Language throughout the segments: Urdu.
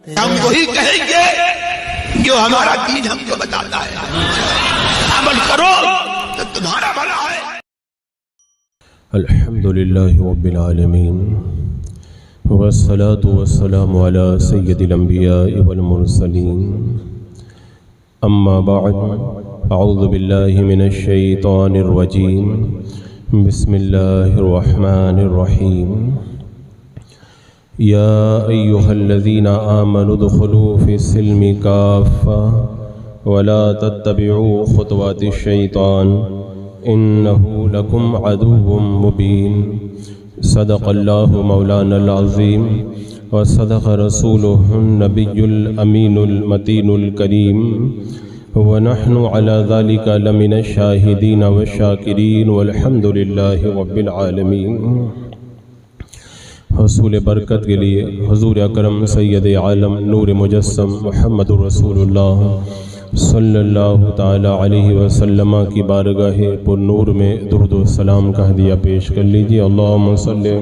ہم وہی کہیں گے جو ہمارا دین ہم کو بتاتا ہے، عمل کرو تو تمہارا بھلا ہے۔ الحمدللہ رب العالمین والصلاة والسلام علی سید الانبیاء والمرسلین، اما بعد، اعوذ باللہ من الشیطان الرجیم، بسم اللہ الرحمن الرحیم۔ یا ایہا الذین آمنوا ادخلوا فی السلم کافہ ولا تتبعوا خطوات الشیطان انہ لکم عدو مبین۔ صدق اللہ مولانا العظیم وصدق رسولہ النبی الامین المتین الکریم، ونحن علی ذلک لمن الشاہدین والشاکرین والحمد للہ رب العالمین۔ حصول برکت کے لیے حضور اکرم سید عالم نور مجسم محمد رسول اللہ صلی اللہ تعالی علیہ وسلم کی بارگاہ پر نور میں درود و سلام کا ہدیہ پیش کر لیجیے۔ اللہم صلی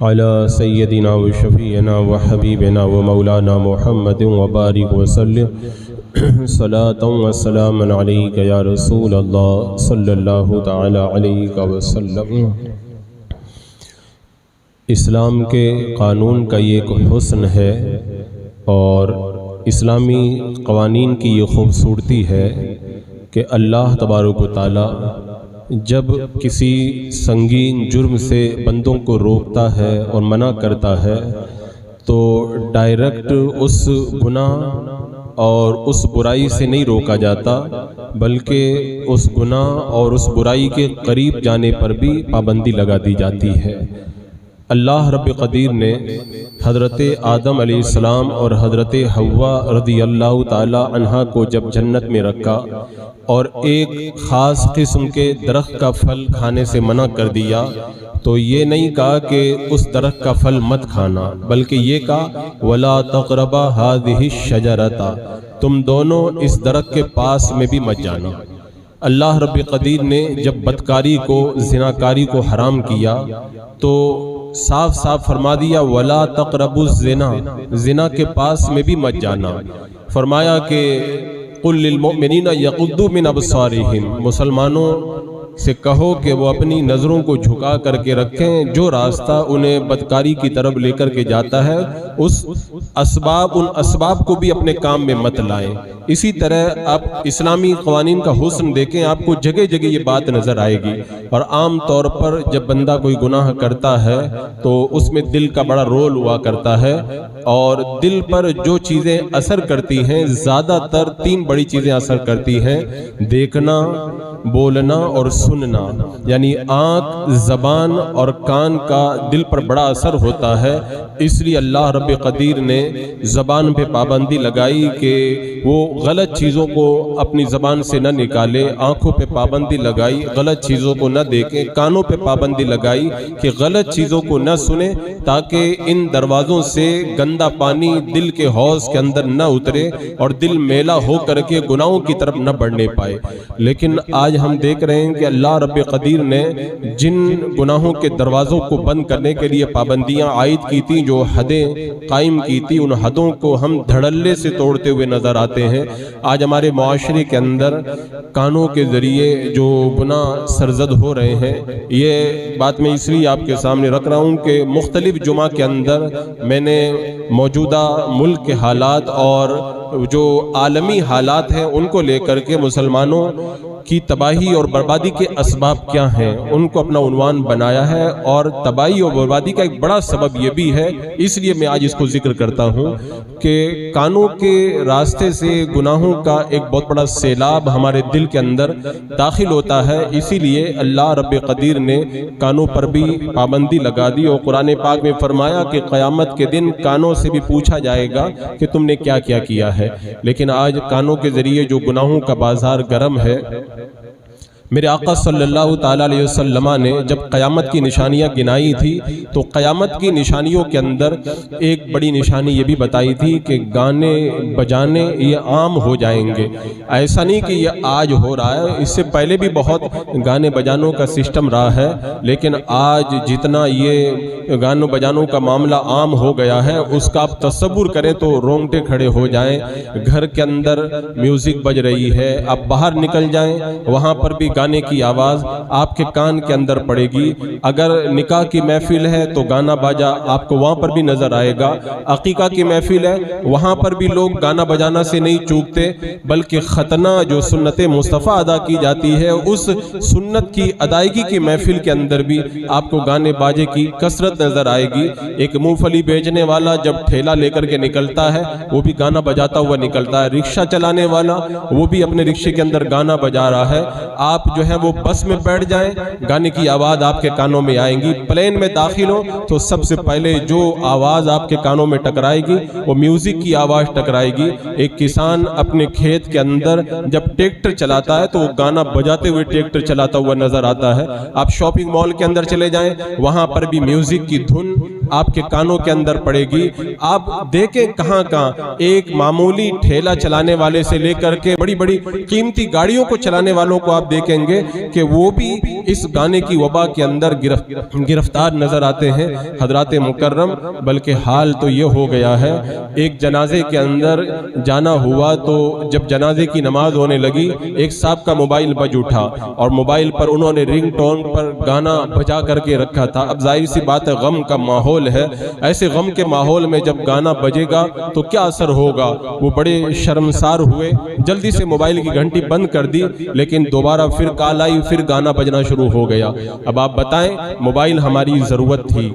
علی سیدنا و شفیعنا و حبیبنا و مولانا محمد وبارک وسلم صلاۃ و سلام علیک یا رسول اللہ صلی اللہ تعالی علیہ وسلم۔ اسلام کے قانون کا یہ ایک حسن ہے اور اسلامی قوانین کی یہ خوبصورتی ہے کہ اللہ تبارک و تعالی جب کسی سنگین جرم سے بندوں کو روکتا ہے اور منع کرتا ہے تو ڈائریکٹ اس گناہ اور اس برائی سے نہیں روکا جاتا، بلکہ اس گناہ اور اس برائی کے قریب جانے پر بھی پابندی لگا دی جاتی ہے۔ اللہ رب قدیر نے حضرت آدم علیہ السلام اور حضرت حوا رضی اللہ تعالی عنہا کو جب جنت میں رکھا اور ایک خاص قسم کے درخت کا پھل کھانے سے منع کر دیا تو یہ نہیں کہا کہ اس درخت کا پھل مت کھانا، بلکہ یہ کہا وَلَا تَقْرَبَا هَذِهِ الشَّجَرَةَ، تم دونوں اس درخت کے پاس میں بھی مت جانا۔ اللہ رب قدیر نے جب بدکاری کو، زناکاری کو حرام کیا تو صاف صاف فرما دیا وَلَا تَقْرَبُوا الزِّنَا، زنا کے پاس میں بھی مت جانا۔ فرمایا کہ قُلْ لِلْمُؤْمِنِينَ يَغُضُّوا مِنْ أَبْصَارِهِمْ، مسلمانوں سے کہو کہ وہ اپنی نظروں کو جھکا کر کے رکھیں، جو راستہ انہیں بدکاری کی طرف لے کر کے جاتا ہے ان اسباب کو بھی اپنے کام میں مت لائیں۔ اسی طرح آپ اسلامی قوانین کا حسن دیکھیں، آپ کو جگہ جگہ یہ بات نظر آئے گی، اور عام طور پر جب بندہ کوئی گناہ کرتا ہے تو اس میں دل کا بڑا رول ہوا کرتا ہے، اور دل پر جو چیزیں اثر کرتی ہیں زیادہ تر 3 بڑی چیزیں اثر کرتی ہیں: دیکھنا، بولنا اور سننا، یعنی آنکھ، زبان اور کان کا دل پر بڑا اثر ہوتا ہے۔ اس لیے اللہ رب قدیر نے زبان پہ پابندی لگائی کہ وہ غلط چیزوں کو اپنی زبان سے نہ نکالے، آنکھوں پہ پابندی لگائی غلط چیزوں کو نہ دیکھیں، کانوں پہ پابندی لگائی کہ غلط چیزوں کو نہ سنیں، تاکہ ان دروازوں سے گندا پانی دل کے حوض کے اندر نہ اترے اور دل میلا ہو کر کے گناہوں کی طرف نہ بڑھنے پائے۔ لیکن آج ہم دیکھ رہے ہیں کہ اللہ رب قدیر نے جن گناہوں کے دروازوں کو بند کرنے کے لیے پابندیاں عائد کی تھی، جو حدیں قائم کی تھی، ان حدوں کو ہم دھڑلے سے توڑتے ہوئے نظر آتے ہیں۔ آج ہمارے معاشرے کے اندر کانوں کے ذریعے جو گناہ سرزد ہو رہے ہیں، یہ بات میں اس لیے آپ کے سامنے رکھ رہا ہوں کہ مختلف جمعہ کے اندر میں نے موجودہ ملک کے حالات اور جو عالمی حالات ہیں ان کو لے کر کے مسلمانوں کی تباہی اور بربادی کے اسباب کیا ہیں ان کو اپنا عنوان بنایا ہے، اور تباہی اور بربادی کا ایک بڑا سبب یہ بھی ہے، اس لیے میں آج اس کو ذکر کرتا ہوں کہ کانوں کے راستے سے گناہوں کا ایک بہت بڑا سیلاب ہمارے دل کے اندر داخل ہوتا ہے۔ اسی لیے اللہ رب قدیر نے کانوں پر بھی پابندی لگا دی، اور قرآن پاک میں فرمایا کہ قیامت کے دن کانوں سے بھی پوچھا جائے گا کہ تم نے کیا کیا کیا ہے۔ لیکن آج کانوں کے ذریعے جو گناہوں کا بازار گرم ہے، میرے آقا صلی اللہ تعالیٰ علیہ وسلم نے جب قیامت کی نشانیاں گنائی تھی تو قیامت کی نشانیوں کے اندر ایک بڑی نشانی یہ بھی بتائی تھی کہ گانے بجانے یہ عام ہو جائیں گے۔ ایسا نہیں کہ یہ آج ہو رہا ہے، اس سے پہلے بھی بہت گانے بجانوں کا سسٹم رہا ہے، لیکن آج جتنا یہ گانوں بجانوں کا معاملہ عام ہو گیا ہے اس کا آپ تصور کریں تو رونگٹے کھڑے ہو جائیں۔ گھر کے اندر میوزک بج رہی ہے، آپ باہر نکل جائیں وہاں پر بھی گانے کی آواز آپ کے کان کے اندر پڑے گی۔ اگر نکاح کی محفل ہے تو گانا باجا آپ کو وہاں پر بھی نظر آئے گا، عقیقہ کی محفل ہے وہاں پر بھی لوگ گانا بجانا سے نہیں چوکتے، بلکہ ختنہ جو سنت مصطفیٰ ادا کی جاتی ہے اس سنت کی ادائیگی کی محفل کے اندر بھی آپ کو گانے باجے کی کثرت نظر آئے گی۔ ایک مونگ پھلی بیچنے والا جب ٹھیلا لے کر کے نکلتا ہے وہ بھی گانا بجاتا ہوا نکلتا ہے، رکشہ چلانے والا وہ بھی اپنے رکشے کے اندر گانا بجا رہا ہے۔ آپ جو ہے وہ بس میں بیٹھ جائیں گانے کی آواز آپ کے کانوں میں آئیں گی، پلین میں داخل ہو تو سب سے پہلے جو آواز آپ کے کانوں میں ٹکرائے گی وہ میوزک کی آواز ٹکرائے گی۔ ایک کسان اپنے کھیت کے اندر جب ٹریکٹر چلاتا ہے تو وہ گانا بجاتے ہوئے ٹریکٹر چلاتا ہوا نظر آتا ہے۔ آپ شاپنگ مال کے اندر چلے جائیں وہاں پر بھی میوزک کی دھن آپ کے کانوں کے اندر پڑے گی۔ آپ دیکھیں کہاں کہاں ایک معمولی ٹھیلا چلانے والے سے لے کر کے بڑی بڑی قیمتی گاڑیوں کو چلانے والوں کو آپ دیکھیں گے کہ وہ بھی اس گانے کی وبا کے اندر گرفتار نظر آتے ہیں۔ حضرات مکرم بلکہ حال تو یہ ہو گیا ہے، ایک جنازے کے اندر جانا ہوا تو جب جنازے کی نماز ہونے لگی ایک صاحب کا موبائل بج اٹھا اور موبائل پر انہوں نے رنگ ٹون پر گانا بجا کر کے رکھا تھا۔ اب ظاہر سی بات ہے غم کا ماحول ہے، ایسے غم کے ماحول میں جب گانا بجے گا تو کیا اثر ہوگا؟ وہ بڑے شرمسار ہوئے، جلدی سے موبائل کی گھنٹی بند کر دی، لیکن دوبارہ پھر کال آئی، پھر گانا بجنا شروع ہو گیا۔ اب آپ بتائیں موبائل ہماری ضرورت تھی،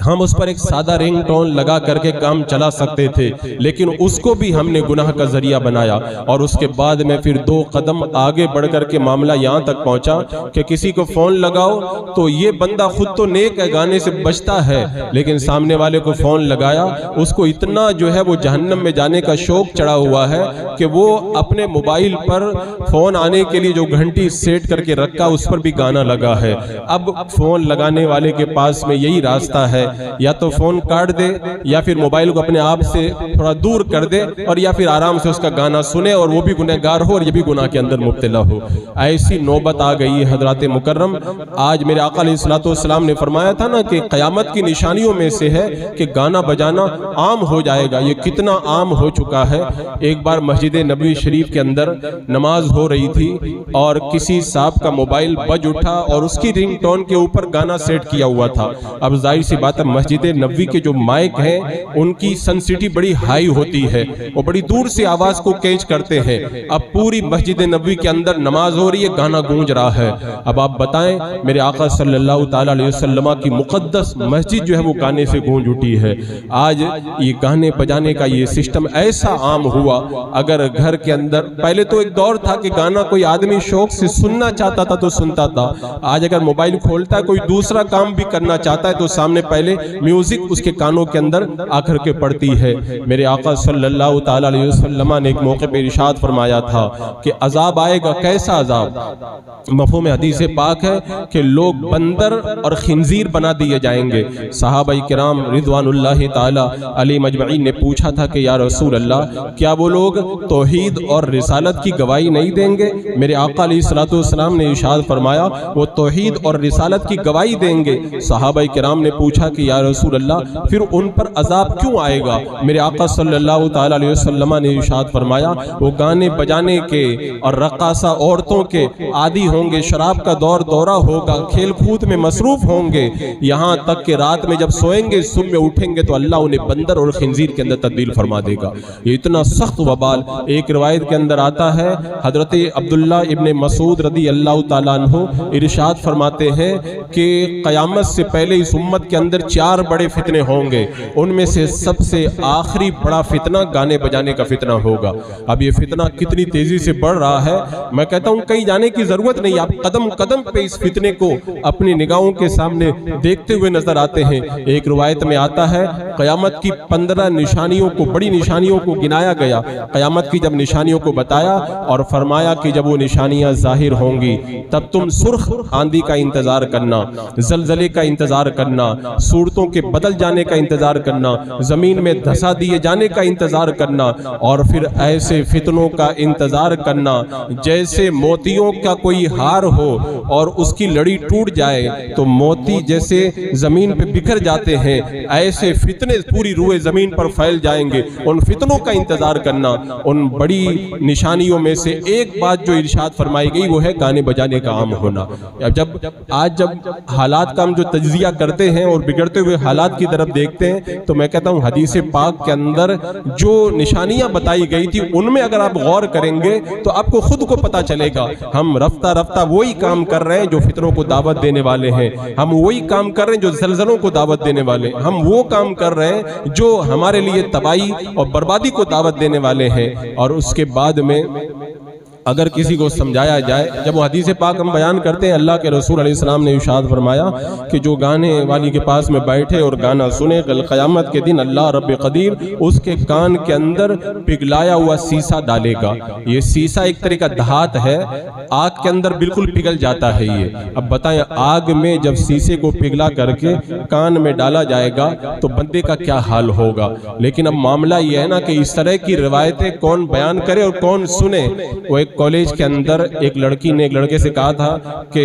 ہم اس پر ایک سادہ رنگ ٹون لگا کر کے کام چلا سکتے تھے، لیکن اس کو بھی ہم نے گناہ کا ذریعہ بنایا۔ اور اس کے بعد میں پھر 2 قدم آگے بڑھ کر کے معاملہ یہاں تک پہنچا کہ کسی کو فون لگاؤ تو یہ بندہ خود تو نیک ہے، گانے سے بچتا ہے، لیکن سامنے والے کو فون لگایا اس کو اتنا جو ہے وہ جہنم میں جانے کا شوق چڑھا ہوا ہے کہ وہ اپنے موبائل پر فون آنے کے لیے جو گھنٹی سیٹ کر کے رکھا اس پر بھی گانا لگا ہے۔ اب فون لگانے والے کے پاس میں یہی راستہ ہے، یا تو فون کاٹ دے یا پھر موبائل کو اپنے آپ سے تھوڑا دور کر دے اور یا پھر آرام سے اس کا گانا سنے اور وہ بھی گنہگار ہو اور یہ بھی گناہ کے اندر مبتلا ہو۔ ایسی نوبت آ گئی ہے حضرات مکرم۔ آج میرے آقا علیہ الصلوۃ والسلام نے فرمایا تھا نا کہ قیامت کی نشانیوں میں سے ہے کہ گانا بجانا عام ہو جائے گا۔ یہ کتنا عام ہو چکا ہے۔ ایک بار مسجد نبوی شریف کے اندر نماز ہو رہی تھی اور کسی صاحب کا موبائل بج اٹھا اور اس کی رنگ ٹون کے اوپر گانا سیٹ کیا ہوا تھا۔ اب ظاہر سی بات ہے مسجد نبوی کے جو مائک ہیں ان کی سنسٹی بڑی ہائی ہوتی ہے، وہ بڑی دور سے آواز کو کیچ کرتے ہیں۔ اب پوری مسجد نبوی کے اندر نماز ہو رہی ہے، گانا گونج رہا ہے۔ اب آپ بتائیں میرے آقا صلی اللہ تعالیٰ علیہ وسلم کی مقدس مسجد جو ہے وہ گانے سے گونج اٹھی ہے۔ آج یہ گانے بجانے کا یہ سسٹم ایسا عام ہوا، اگر گھر کے اندر پہلے تو ایک دور تھا کہ گانا کوئی آدمی شوق سے سننا چاہتا تھا تو سنتا تھا، آج اگر موبائل کھولتا ہے کوئی دوسرا کام بھی کرنا چاہتا ہے تو سامنے پہلے میوزک اس کے کانوں کے اندر آ کر کے پڑتی ہے۔ میرے آقا صلی اللہ تعالیٰ علیہ وسلم نے ایک موقع پہ ارشاد فرمایا تھا کہ عذاب آئے گا۔ کیسا عذاب؟ مفہوم حدیث پاک ہے کہ لوگ بندر اور خنزیر بنا دیے جائیں گے۔ صحابہ کرام رضوان اللہ تعالیٰ علیہ مجمعین نے پوچھا تھا کہ یا رسول اللہ کیا وہ لوگ توحید اور رسالت کی گواہی نہیں دیں گے؟ میرے آقا علیہ الصلوۃ والسلام نے ارشاد فرمایا وہ توحید اور رسالت کی گواہی دیں گے۔ صحابہ کرام نے پوچھا کہ یا رسول اللہ پھر ان پر عذاب کیوں آئے گا؟ میرے آقا صلی اللہ تعالیٰ علیہ وسلم نے ارشاد فرمایا وہ گانے بجانے کے اور رقاصہ عورتوں کے عادی ہوں گے، شراب کا دور دورہ ہوگا، کھیل کود میں مصروف ہوں گے، یہاں تک کہ رات میں جب سوئیں گے صبح میں اٹھیں گے تو اللہ انہیں بندر اور خنزیر کے اندر تبدیل فرما دے گا۔ یہ اتنا سخت وبال۔ ایک روایت کے اندر آتا ہے حضرت عبداللہ ابن مسعود رضی اللہ تعالیٰ عنہ ارشاد فرماتے ہیں کہ قیامت سے پہلے اس امت کے اندر 4 بڑے فتنے ہوں گے، ان میں سے سب سے آخری بڑا فتنہ گانے بجانے کا فتنہ ہوگا۔ اب یہ فتنہ کتنی تیزی سے بڑھ رہا ہے، میں کہتا ہوں کہیں جانے کی ضرورت نہیں، آپ قدم قدم پہ اس فتنے کو اپنی نگاہوں کے سامنے دیکھتے ہوئے نظر آتے ہیں۔ ایک روایت میں آتا ہے قیامت کی 15 نشانیوں کو، بڑی نشانیوں کو گنایا گیا، قیامت کی جب نشانیوں کو بتایا اور فرمایا کہ جب وہ نشانیاں ظاہر ہوں گی تب تم سرخ آندھی کا انتظار کرنا، زلزلے کا انتظار کرنا، صورتوں کے بدل جانے کا انتظار کرنا، زمین میں دھسا دیے جانے کا انتظار کرنا، اور پھر ایسے فتنوں کا انتظار کرنا جیسے موتیوں کا کوئی ہار ہو اور اس کی لڑی ٹوٹ جائے تو موتی جیسے زمین پہ بکھر جاتے ہیں، ایسے فتنے پوری روئے زمین پر پھیل جائیں گے، ان فتنوں کا انتظار کرنا۔ ان بڑی نشانیوں میں سے ایک بات جو ارشاد فرمائی گئی وہ ہے گانے بجانے کا عام ہونا۔ آج جب حالات کا ہم جو تجزیہ کرتے ہیں اور بگڑتے ہوئے حالات کی طرف دیکھتے ہیں تو میں کہتا ہوں حدیث پاک کے اندر جو نشانیاں بتائی گئی تھی ان میں اگر آپ غور کریں گے تو آپ کو خود کو پتا چلے گا ہم رفتہ رفتہ وہی کام کر رہے ہیں جو فتنوں کو دعوت دینے والے ہیں، ہم وہی کام کر رہے ہیں جو زلزلوں کو دعوت دینے والے ہیں، ہم وہ کام کر رہے ہیں جو ہمارے لیے تباہی اور بربادی کو دعوت دینے والے ہیں۔ اور اس کے بعد میں اگر کسی کو سمجھایا جائے، جب وہ حدیث پاک ہم بیان کرتے ہیں اللہ کے رسول علیہ السلام نے ارشاد فرمایا کہ جو گانے والی کے پاس میں بیٹھے اور گانا سنے کل قیامت کے دن اللہ رب قدیر اس کے کان کے اندر پگھلایا ہوا سیسا ڈالے گا۔ یہ سیسا ایک طرح کا دھات ہے، آگ کے اندر بالکل پگھل جاتا ہے یہ۔ اب بتائیں آگ میں جب سیسے کو پگھلا کر کے کان میں ڈالا جائے گا تو بندے کا کیا حال ہوگا۔ لیکن اب معاملہ یہ ہے نا کہ اس طرح کی روایتیں کون بیان کرے اور کون سنے۔ وہ ایک کالج کے اندر ایک لڑکی نے ایک لڑکے سے کہا تھا کہ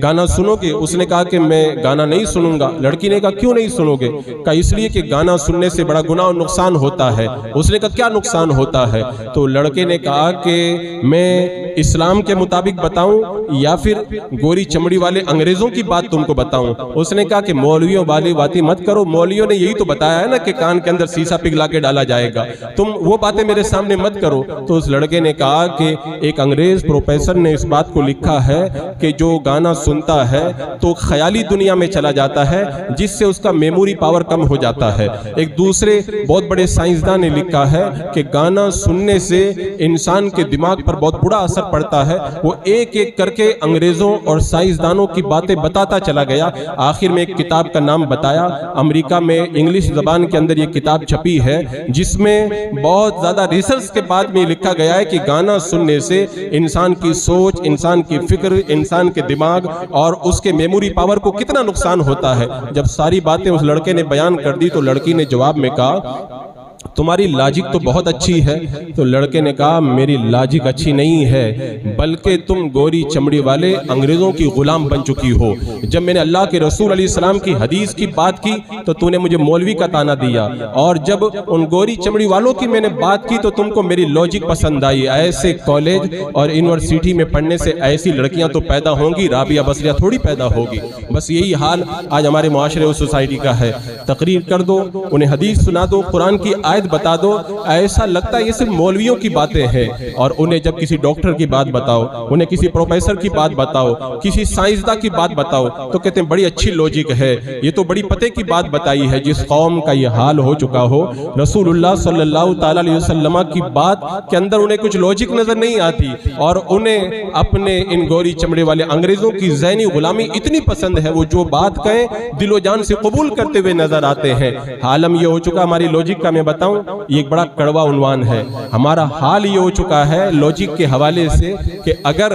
گانا سنو گے؟ اس نے کہا کہ میں گانا نہیں سنوں گا۔ لڑکی نے کہا کیوں نہیں سنو گے؟ کہا اس لیے کہ گانا سننے سے بڑا گناہ اور نقصان ہوتا ہے۔ اس نے کہا کیا نقصان ہوتا ہے؟ تو لڑکے نے کہا کہ میں اسلام کے مطابق بتاؤں یا پھر گوری چمڑی والے انگریزوں کی بات تم کو بتاؤں؟ اس نے کہا کہ مولویوں والی باتیں مت کرو، مولویوں نے یہی تو بتایا ہے نا کہ کان کے اندر سیسا پگھلا کے ڈالا جائے گا، تم وہ باتیں میرے سامنے مت کرو۔ تو اس لڑکے نے کہا کہ ایک انگریز پروفیسر نے اس بات کو لکھا ہے کہ جو گانا سنتا ہے تو خیالی دنیا میں چلا جاتا ہے جس سے اس کا میموری پاور کم ہو جاتا ہے۔ ایک دوسرے بہت بڑے سائنسدان نے لکھا ہے کہ گانا سننے سے انسان کے دماغ پر بہت برا اثر پڑتا ہے۔ وہ ایک ایک کر کے انگریزوں اور سائنسدانوں کی باتیں بتاتا چلا گیا، آخر میں ایک کتاب کا نام بتایا۔ امریکہ میں انگلش زبان کے اندر یہ کتاب چھپی ہے جس میں بہت زیادہ ریسرچ کے بعد میں لکھا گیا ہے کہ گانا سننے سے انسان کی سوچ، انسان کی فکر، انسان کے دماغ اور اس کے میموری پاور کو کتنا نقصان ہوتا ہے۔ جب ساری باتیں اس لڑکے نے بیان کر دی تو لڑکی نے جواب میں کہا تمہاری لاجک تو بہت اچھی ہے۔ تو لڑکے نے کہا میری لاجک اچھی نہیں ہے بلکہ تم گوری چمڑی والے انگریزوں کی غلام بن چکی ہو۔ جب میں نے اللہ کے رسول علیہ السلام کی حدیث کی بات کی تو نے مجھے مولوی کا طعنہ دیا، اور جب ان گوری چمڑی والوں کی میں نے بات کی تو تم کو میری لاجک پسند آئی۔ ایسے کالج اور یونیورسٹی میں پڑھنے سے ایسی لڑکیاں تو پیدا ہوں گی، رابعہ بصریہ تھوڑی پیدا ہوگی۔ بس یہی حال آج ہمارے معاشرے اور سوسائٹی کا ہے۔ تقریر کر دو، انہیں حدیث سنا دو، قرآن کی آیت بتا دو، ایسا لگتا ہے یہ صرف مولویوں کی باتیں ہیں، اور انہیں جب کسی ڈاکٹر کی بات بتاؤ، انہیں کسی پروفیسر کی بات بتاؤ، کسی سائنسداں کی بات بتاؤ تو کہتے ہیں بڑی اچھی لوجک ہے، یہ تو بڑی پتے کی بات بتائی ہے۔ جس قوم کا یہ حال ہو چکا ہو، رسول اللہ صلی اللہ تعالی علیہ وسلم کی بات کے اندر انہیں کچھ لوجک نظر نہیں آتی، اور انہیں اپنے ان گوری چمڑے والے انگریزوں کی ذہنی غلامی اتنی پسند ہے، وہ جو بات کہیں دل و جان سے قبول کرتے ہوئے نظر آتے ہیں۔ حالم یہ ہو چکا ہماری لوجک کا، میں بتاؤں یہ ایک بڑا کڑوا عنوان ہے، ہمارا حال یہ ہو چکا ہے لوجک کے حوالے سے کہ اگر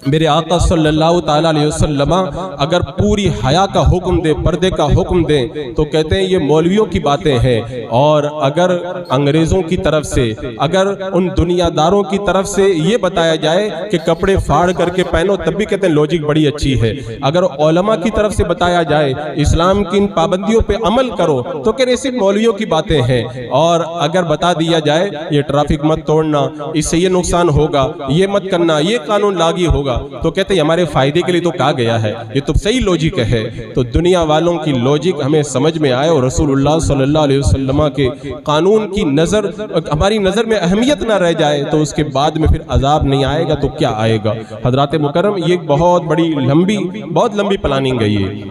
میرے آقا صلی اللہ تعالی علیہ وسلم اگر پوری حیا کا حکم دے، پردے کا حکم دے تو کہتے ہیں یہ مولویوں کی باتیں ہیں، اور اگر انگریزوں کی طرف سے، اگر ان دنیا داروں کی طرف سے یہ بتایا جائے کہ کپڑے پھاڑ کر کے پہنو تب بھی کہتے ہیں لوجک بڑی اچھی ہے، اگر علماء کی طرف سے بتایا جائے اسلام کی ان پابندیوں پہ عمل کرو تو کہتے ہیں صرف مولویوں کی باتیں ہیں، اور اگر بتا دیا جائے یہ ٹریفک مت توڑنا، اس سے یہ نقصان ہوگا، یہ مت کرنا، یہ قانون لاگو ہوگا تو کہتے ہیں ہمارے فائدے کے لیے تو کہا گیا ہے، یہ تو صحیح لوجک ہے۔ تو دنیا والوں کی لوجک ہمیں سمجھ میں آئے اور رسول اللہ صلی اللہ علیہ وسلم کے قانون کی نظر ہماری نظر میں اہمیت نہ رہ جائے تو اس کے بعد میں پھر عذاب نہیں آئے گا تو کیا آئے گا۔ حضرات مکرم، یہ ایک بہت لمبی پلاننگ ہے یہ،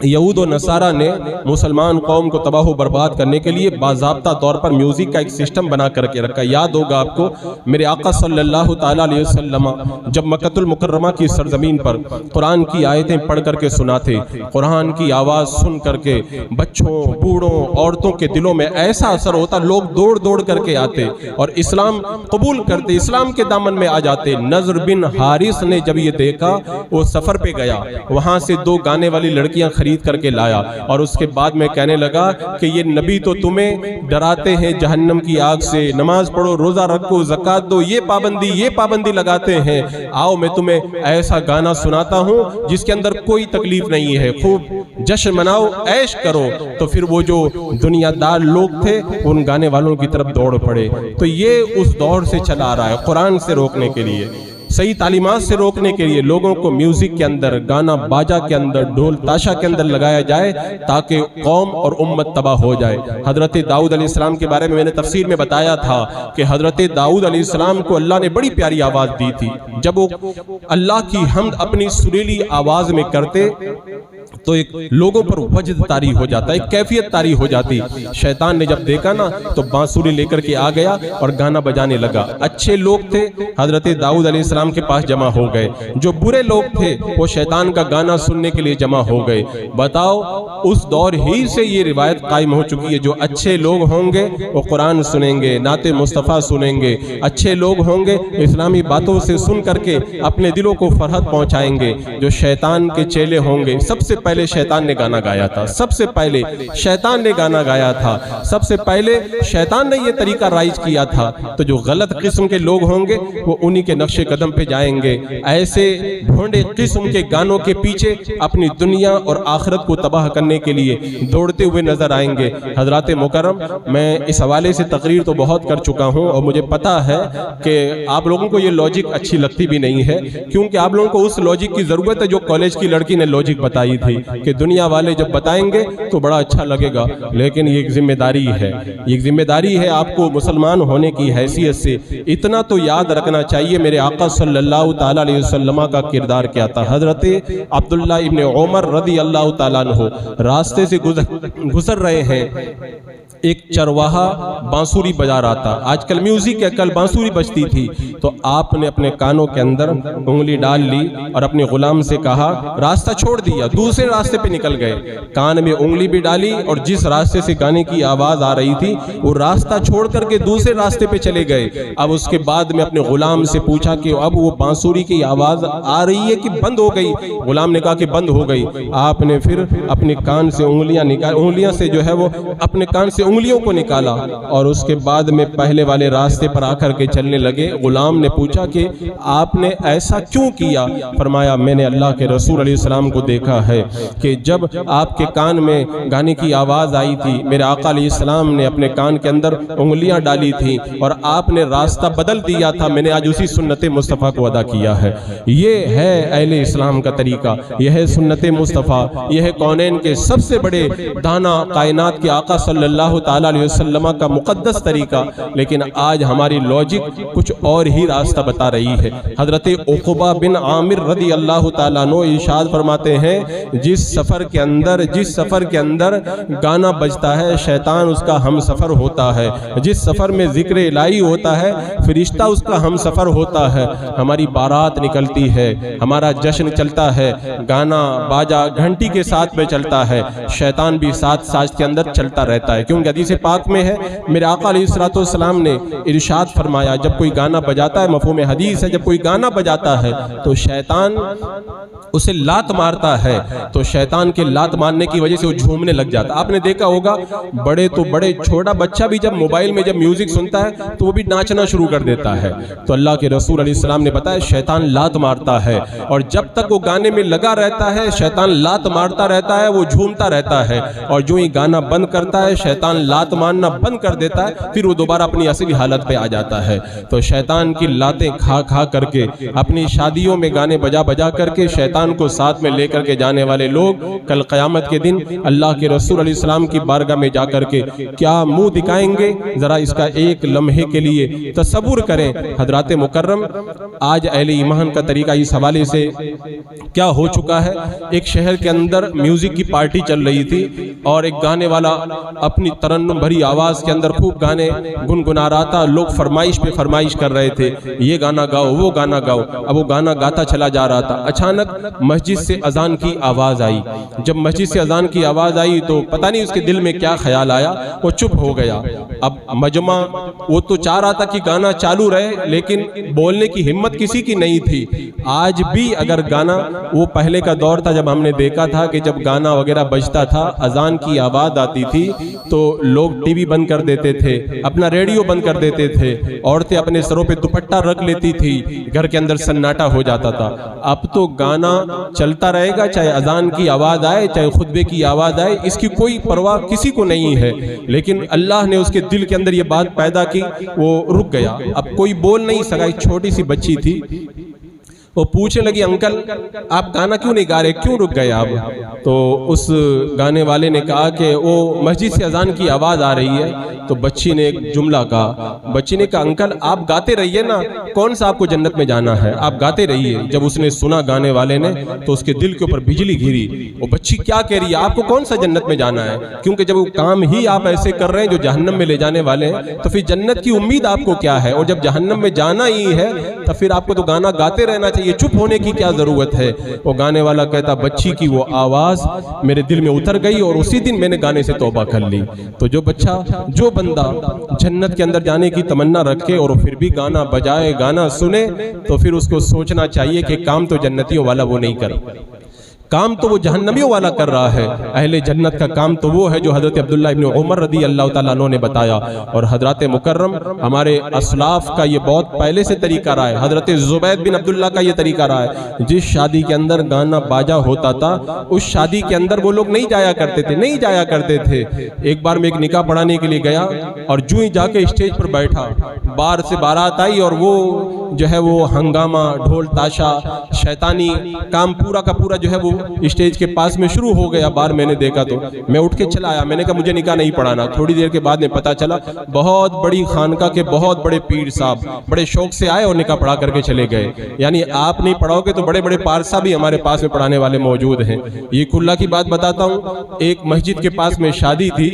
یہود و نصارہ نے مسلمان قوم کو تباہ و برباد کرنے کے لیے باضابطہ طور پر میوزک کا ایک سسٹم بنا کر کے رکھا۔ یاد ہوگا آپ کو میرے آقا صلی اللہ تعالیٰ علیہ وسلم جب مکہ المکرمہ کی سرزمین پر قرآن کی آیتیں پڑھ کر کے سناتے، قرآن کی آواز سن کر کے بچوں، بوڑھوں، عورتوں کے دلوں میں ایسا اثر ہوتا، لوگ دوڑ دوڑ کر کے آتے اور اسلام قبول کرتے، اسلام کے دامن میں آ جاتے۔ نضر بن حارث نے جب یہ دیکھا، وہ سفر پہ گیا، وہاں سے 2 گانے والی لڑکیاں خرید کر کے لایا اور اس کے بعد میں کہنے لگا کہ یہ نبی تو تمہیں ڈراتے ہیں جہنم کی آگ سے، نماز پڑھو، روزہ رکھو، زکوٰۃ دو، یہ پابندی لگاتے ہیں، آؤ میں تمہیں ایسا گانا سناتا ہوں جس کے اندر کوئی تکلیف نہیں ہے، خوب جشن مناؤ، عیش کرو۔ تو پھر وہ جو دنیا دار لوگ تھے ان گانے والوں کی طرف دوڑ پڑے۔ تو یہ اس دور سے چلا آ رہا ہے، قرآن سے روکنے کے لیے، صحیح تعلیمات سے روکنے کے لیے لوگوں کو میوزک کے اندر، گانا باجا کے اندر، ڈھول تاشا کے اندر لگایا جائے تاکہ قوم اور امت تباہ ہو جائے۔ حضرت داؤد علیہ السلام کے بارے میں نے تفسیر میں بتایا تھا کہ حضرت داؤد علیہ السلام کو اللہ نے بڑی پیاری آواز دی تھی۔ جب وہ اللہ کی حمد اپنی سریلی آواز میں کرتے تو ایک لوگوں پر وجد طاری ہو جاتا، ایک کیفیت طاری ہو جاتی۔ شیطان نے جب دیکھا نا تو بانسری لے کر کے آ گیا اور گانا بجانے لگا۔ اچھے لوگ تھے حضرت داؤد علیہ السلام کے پاس جمع ہو گئے، جو برے لوگ تھے وہ شیطان کا گانا سننے کے لیے جمع ہو گئے۔ بتاؤ اس دور ہی سے یہ روایت قائم ہو چکی ہے، جو اچھے لوگ ہوں گے وہ قرآن سنیں گے، نعت مصطفیٰ سنیں گے، اچھے لوگ ہوں گے اسلامی باتوں سے سن کر کے اپنے دلوں کو فرحت پہنچائیں گے۔ جو شیطان کے چیلے ہوں گے، سب سے پہلے شیطان نے گانا گایا تھا، سب سے پہلے شیطان نے گانا گایا تھا، سب سے پہلے شیطان نے یہ طریقہ رائج کیا تھا۔ تو جو غلط قسم کے لوگ ہوں گے وہ انہی کے نقش قدم پہ جائیں گے، ایسے بھونڈے قسم کے گانوں کے پیچھے اپنی دنیا اور آخرت کو تباہ کرنے کے لیے دوڑتے ہوئے نظر آئیں گے۔ حضرات مکرم، میں اس حوالے سے تقریر تو بہت کر چکا ہوں اور مجھے پتا ہے کہ آپ لوگوں کو یہ لاجک اچھی لگتی بھی نہیں ہے، کیونکہ آپ لوگوں کو اس لاجک کی ضرورت ہے جو کالج کی لڑکی نے لاجک بتائی تھی کہ دنیا والے جب بتائیں گے تو بڑا اچھا لگے گا، لیکن یہ ایک ذمہ داری ہے، یہ ایک ذمہ داری ہے آپ کو مسلمان ہونے کی حیثیت سے۔ اتنا تو یاد رکھنا چاہیے میرے آقا صلی اللہ تعالیٰ علیہ وسلم کا کردار کیا تھا۔ حضرت عبداللہ ابن عمر رضی اللہ تعالیٰ عنہ راستے سے گزر رہے ہیں، ایک چرواہا بانسری بجا رہا تھا، آج کل میوزک ہے، کل بانسری بجتی تھی، تو آپ نے اپنے کانوں کے اندر انگلی ڈال لی اور اپنے غلام سے کہا، راستہ چھوڑ دیا، دوسرے راستے پہ نکل گئے، کان میں انگلی بھی ڈالی اور جس راستے سے گانے کی آواز آ رہی تھی وہ راستہ چھوڑ کر کے دوسرے راستے پہ چلے گئے۔ اب اس کے بعد میں اپنے غلام سے پوچھا کہ اب وہ بانسری کی آواز آ رہی ہے کہ بند ہو گئی؟ غلام نے کہا کہ بند ہو گئی۔ آپ نے پھر اپنے کان سے انگلیاں سے جو ہے وہ اپنے کان سے انگلیوں کو نکالا اور اس کے بعد میں پہلے والے راستے پر آ کر کے چلنے لگے۔ غلام نے پوچھا کہ آپ نے ایسا کیوں کیا؟ فرمایا، میں نے اللہ کے رسول علیہ السلام کو دیکھا ہے کہ جب آپ کے کان میں گانے کی آواز آئی تھی، میرے آقا علیہ السلام نے اپنے کان کے اندر انگلیاں ڈالی تھی اور آپ نے راستہ بدل دیا تھا، میں نے آج اسی سنت مصطفیٰ کو ادا کیا ہے۔ یہ ہے اہل اسلام کا طریقہ، یہ ہے سنت مصطفیٰ، یہ ہے کونین کے سب سے بڑے دانا کائنات کے آقا صلی اللہ تعالیٰ علیہ وسلم کا مقدس طریقہ۔ لیکن آج ہماری لاجک کچھ اور ہی راستہ بتا رہی ہے۔ حضرت عقبہ بن عامر رضی اللہ تعالیٰ عنہ ارشاد فرماتے ہیں، جس سفر کے اندر گانا بجتا ہے شیطان اس کا ہم سفر ہوتا ہے، جس سفر میں ذکر الہی ہوتا ہے فرشتہ اس کا ہم سفر ہوتا ہے۔ ہماری بارات نکلتی ہے، ہمارا جشن چلتا ہے، گانا باجا گھنٹی کے ساتھ میں چلتا ہے، شیطان بھی ساتھ ساتھ کے اندر چلتا رہتا ہے، کیونکہ حدیث پاک میں ہے، میرے آقا علیہ السلام نے ارشاد فرمایا، جب کوئی گانا بجاتا ہے، مفہوم حدیث ہے، جب کوئی گانا بجاتا ہے تو شیطان اسے لات مارتا ہے، تو شیطان کے لات مارنے کی وجہ سے وہ جھومنے لگ جاتا ہے۔ آپ نے دیکھا ہوگا بڑے تو بڑے، چھوٹا بچہ بھی جب موبائل میں جب میوزک سنتا ہے تو وہ بھی ناچنا شروع کر دیتا ہے۔ تو اللہ کے رسول علیہ السلام نے بتایا شیطان لات مارتا ہے، اور جب تک وہ گانے میں لگا رہتا ہے شیطان لات مارتا رہتا ہے، وہ جھومتا رہتا ہے، اور جو ہی گانا بند کرتا ہے شیطان شیطان لات ماننا بند کر دیتا ہے، پھر وہ دوبارہ اپنی اصلی حالت پہ آ جاتا ہے۔ تو شیطان کی لاتیں کھا کھا کر کے، اپنی شادیوں میں گانے بجا بجا کر کے شیطان کو ساتھ میں لے کر کے جانے والے لوگ کل قیامت کے دن اللہ کے رسول علیہ السلام کی بارگاہ میں جا کر کے کیا منہ دکھائیں گے؟ ذرا اس کا ایک لمحے کے لیے تصور کریں۔ حضرات مکرم، آج اہل ایمان کا طریقہ اس حوالے سے کیا ہو چکا ہے، ایک شہر کے اندر میوزک کی پارٹی چل رہی تھی اور ایک گانے والا اپنی ترنم بھری آواز کے اندر خوب گانے گنگنا رہا تھا، لوگ فرمائش پہ فرمائش کر رہے تھے، یہ گانا گاؤ وہ گانا گاؤ۔ اب وہ گانا گاتا چلا جا رہا تھا، اچانک مسجد سے اذان کی آواز آئی۔ جب مسجد سے اذان کی آواز آئی تو پتہ نہیں اس کے دل میں کیا خیال آیا، وہ چپ ہو گیا۔ اب مجمع وہ تو چاہ رہا تھا کہ گانا چالو رہے، لیکن بولنے کی ہمت کسی کی نہیں تھی۔ آج بھی اگر گانا، وہ پہلے کا دور تھا جب ہم نے دیکھا تھا کہ جب گانا وغیرہ بجتا تھا، اذان کی آواز آتی تھی تو لوگ ٹی وی بند کر دیتے تھے، اپنا ریڈیو بند کر دیتے تھے، عورتیں اپنے سروں پہ دوپٹہ رکھ لیتی تھی، گھر کے اندر سناٹا ہو جاتا تھا۔ اب تو گانا چلتا رہے گا، چاہے اذان کی آواز آئے چاہے خطبے کی آواز آئے، اس کی کوئی پرواہ کسی کو نہیں ہے۔ لیکن اللہ نے اس کے دل کے اندر یہ بات پیدا کی، وہ رک گیا، اب کوئی بول نہیں سکا۔ ایک چھوٹی سی بچی تھی، وہ پوچھنے لگی انکل آپ گانا کیوں نہیں گا رہے، کیوں رک گئے آپ؟ تو اس گانے والے نے کہا کہ وہ مسجد سے اذان کی آواز آ رہی ہے۔ تو بچی نے ایک جملہ کہا، بچی نے کہا انکل آپ گاتے رہیے نا، کون سا آپ کو جنت میں جانا ہے، آپ گاتے رہیے۔ جب اس نے سنا گانے والے نے تو اس کے دل کے اوپر بجلی گری، وہ بچی کیا کہہ رہی ہے، آپ کو کون سا جنت میں جانا ہے؟ کیونکہ جب وہ کام ہی آپ ایسے کر رہے ہیں جو جہنم میں لے جانے والے ہیں تو پھر جنت کی امید آپ کو کیا ہے؟ اور جب جہنم میں جانا ہی ہے تو پھر آپ کو تو گانا گاتے رہنا چاہیے، یہ چپ ہونے کی کیا ضرورت ہے؟ وہ گانے والا کہتا بچی کی وہ آواز میرے دل میں اتر گئی اور اسی دن میں نے گانے سے توبہ کر لی۔ تو جو بچہ، جو بندہ جنت کے اندر جانے کی تمنا رکھے اور پھر بھی گانا بجائے، گانا سنے، تو پھر اس کو سوچنا چاہیے کہ کام تو جنتیوں والا وہ نہیں کر، کام تو وہ جہنمیوں والا کر رہا ہے۔ اہل جنت کا کام تو وہ ہے جو حضرت عبداللہ ابن عمر رضی اللہ تعالیٰ عنہ نے بتایا، اور حضرات مکرم ہمارے اسلاف کا یہ بہت پہلے سے طریقہ رہا ہے۔ حضرت زبید بن عبداللہ کا یہ طریقہ رہا ہے، جس شادی کے اندر گانا باجا ہوتا تھا اس شادی کے اندر وہ لوگ نہیں جایا کرتے تھے۔ ایک بار میں ایک نکاح پڑھانے کے لیے گیا اور جو ہی جا کے اسٹیج پر بیٹھا، بار سے بارات آئی اور وہ جو ہے وہ ہنگامہ، ڈھول تاشا، شیطانی کام پورا کا پورا جو ہے وہ اسٹیج کے پاس میں شروع ہو گیا۔ بار میں نے دیکھا تو میں اٹھ کے چلا آیا، میں نے کہا مجھے نکاح نہیں پڑھانا۔ تھوڑی دیر کے بعد میں پتا چلا بہت بڑی خانقاہ کے بہت بڑے پیر صاحب بڑے شوق سے آئے اور نکاح پڑھا کر کے چلے گئے۔ یعنی آپ نہیں پڑھاؤ گے تو بڑے بڑے پارسا بھی ہمارے پاس میں پڑھانے والے موجود ہیں۔ یہ کھلا کی بات بتاتا ہوں، ایک مسجد کے پاس میں شادی تھی